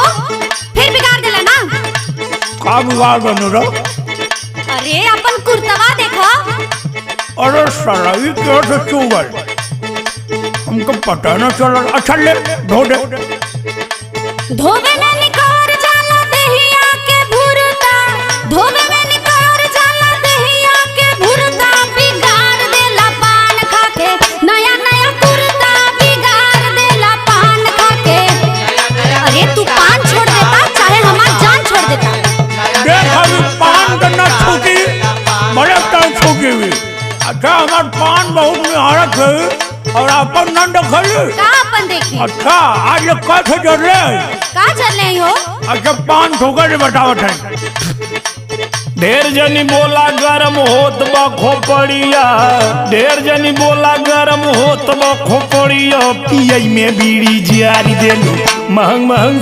फिर बिगाड़ देला ना। का बिगाड़ देने रो? अरे अपन कुर्तवा देखो। अरे साला ये कैसे चुगल? हमको पता न चला। अच्छा ले धो दे। धोवे में निकोर जाला दहिया के भुरता, धोवे में निकोर जाला दहिया के भुरता, बिगाड़ देला पान खाके नया नया कुर्ता, बिगाड़ देला पान खाके। अरे तू पान छोड़ देता चाहे हमार जान छोड़ देता। देख अभी पान का न छूटी, बड़े टाइम छूटी हुई। अच्छा हमार पान बहुत निहारत है और अपन न देखली। का अपन देखी? अच्छा आज ये कैसे जर ले? का चल रही हो? अच्छा पान ठोकर दे बतावत है। ढेर जनी बोला गरम होत बा खोपड़िया, ढेर जनी बोला गरम होत बा खोपड़िया, पियई में बीड़ी जारी देलू महंग महंग